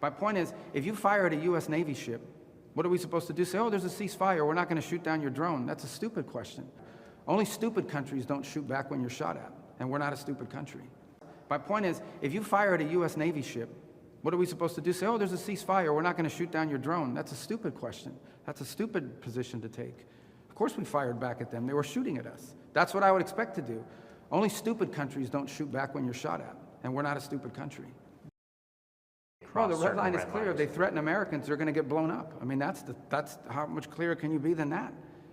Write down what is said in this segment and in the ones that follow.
My point is, if you fire at a U.S. Navy ship, what are we supposed to do? Say, oh, there's a ceasefire, we're not going to shoot down your drone. That's a stupid question. Only stupid countries don't shoot back when you're shot at, and we're not a stupid country. My point is, if you fire at a U.S. Navy ship, what are we supposed to do? Say, oh, there's a ceasefire, we're not going to shoot down your drone. That's a stupid question. That's a stupid position to take. Of course we fired back at them. They were shooting at us. That's what I would expect to do. Only stupid countries don't shoot back when you're shot at, and we're not a stupid country. Well, the red line is clear. If they threaten Americans, they're going to get blown up. I mean, that's how much clearer can you be than that?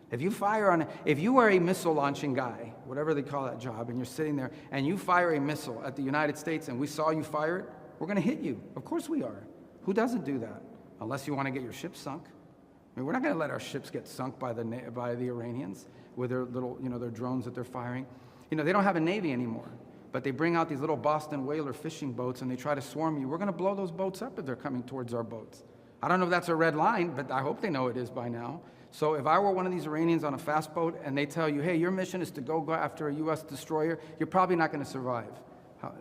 If you are a missile launching guy, whatever they call that job, and you're sitting there and you fire a missile at the United States and we saw you fire it, we're going to hit you. Of course we are. Who doesn't do that? Unless you want to get your ship sunk. I mean, we're not going to let our ships get sunk by the Iranians with their little, their drones that they're firing. They don't have a navy anymore. But they bring out these little Boston whaler fishing boats and they try to swarm you. We're going to blow those boats up if they're coming towards our boats. I don't know if that's a red line, but I hope they know it is by now. So if I were one of these Iranians on a fast boat and they tell you, hey, your mission is to go after a U.S. destroyer, you're probably not going to survive.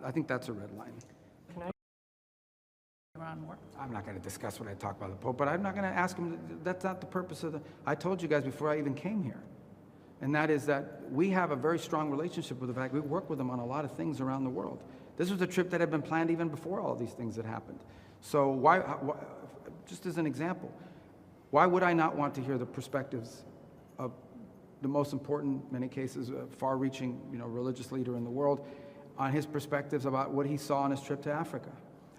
I think that's a red line. Can I Iran war? I'm not going to discuss what I talk about the Pope, but I'm not going to ask him. That's not the purpose of I told you guys before I even came here. And that is that we have a very strong relationship with the fact we work with them on a lot of things around the world. This was a trip that had been planned even before all of these things had happened. So why just as an example, why would I not want to hear the perspectives of the most important, in many cases, far-reaching, religious leader in the world on his perspectives about what he saw on his trip to Africa,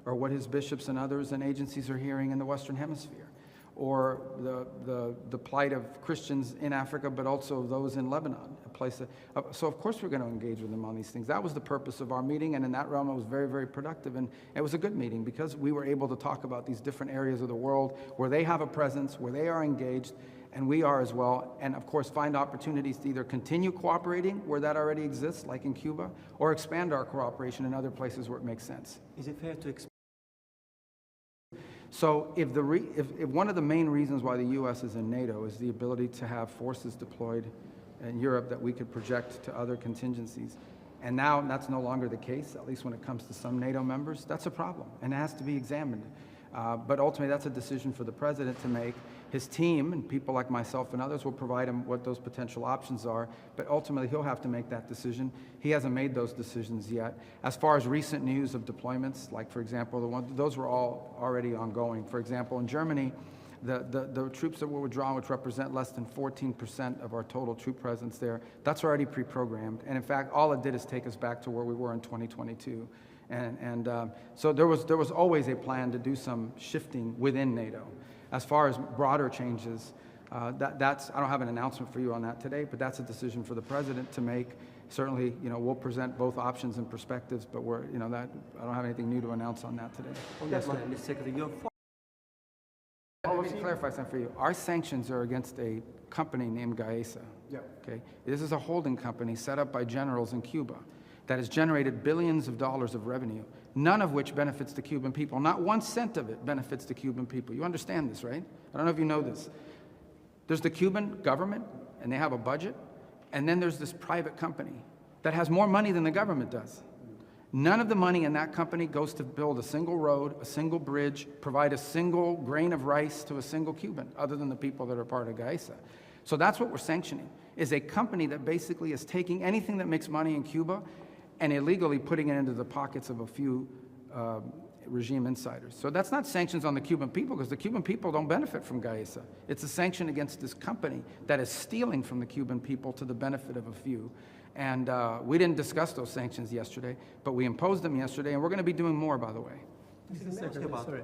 or what his bishops and others and agencies are hearing in the Western Hemisphere, or the plight of Christians in Africa, but also those in Lebanon, a place that, so of course we're going to engage with them on these things. That was the purpose of our meeting, and in that realm it was very, very productive, and it was a good meeting because we were able to talk about these different areas of the world where they have a presence, where they are engaged, and we are as well, and of course find opportunities to either continue cooperating where that already exists, like in Cuba, or expand our cooperation in other places where it makes sense. Is it fair to expect? So if one of the main reasons why the U.S. is in NATO is the ability to have forces deployed in Europe that we could project to other contingencies, and now that's no longer the case, at least when it comes to some NATO members, that's a problem, and it has to be examined. But ultimately, that's a decision for the president to make. His team and people like myself and others will provide him what those potential options are, but ultimately he'll have to make that decision. He hasn't made those decisions yet. As far as recent news of deployments, like for example, those were all already ongoing. For example, in Germany, the troops that were withdrawn, which represent less than 14% of our total troop presence there, that's already pre-programmed. And in fact, all it did is take us back to where we were in 2022. So there was always a plan to do some shifting within NATO. As far as broader changes, I don't have an announcement for you on that today, but that's a decision for the president to make. Certainly, we'll present both options and perspectives, but I don't have anything new to announce on that today. On that one, Mr. Secretary, let me clarify something for you. Our sanctions are against a company named Gaesa. Yeah. Okay. This is a holding company set up by generals in Cuba that has generated billions of dollars of revenue, none of which benefits the Cuban people. Not 1 cent of it benefits the Cuban people. You understand this, right? I don't know if you know this. There's the Cuban government, and they have a budget, and then there's this private company that has more money than the government does. None of the money in that company goes to build a single road, a single bridge, provide a single grain of rice to a single Cuban, other than the people that are part of Gaesa. So that's what we're sanctioning, is a company that basically is taking anything that makes money in Cuba and illegally putting it into the pockets of a few regime insiders. So that's not sanctions on the Cuban people, because the Cuban people don't benefit from Gaesa. It's a sanction against this company that is stealing from the Cuban people to the benefit of a few. And we didn't discuss those sanctions yesterday, but we imposed them yesterday, and we're going to be doing more, by the way. Sorry.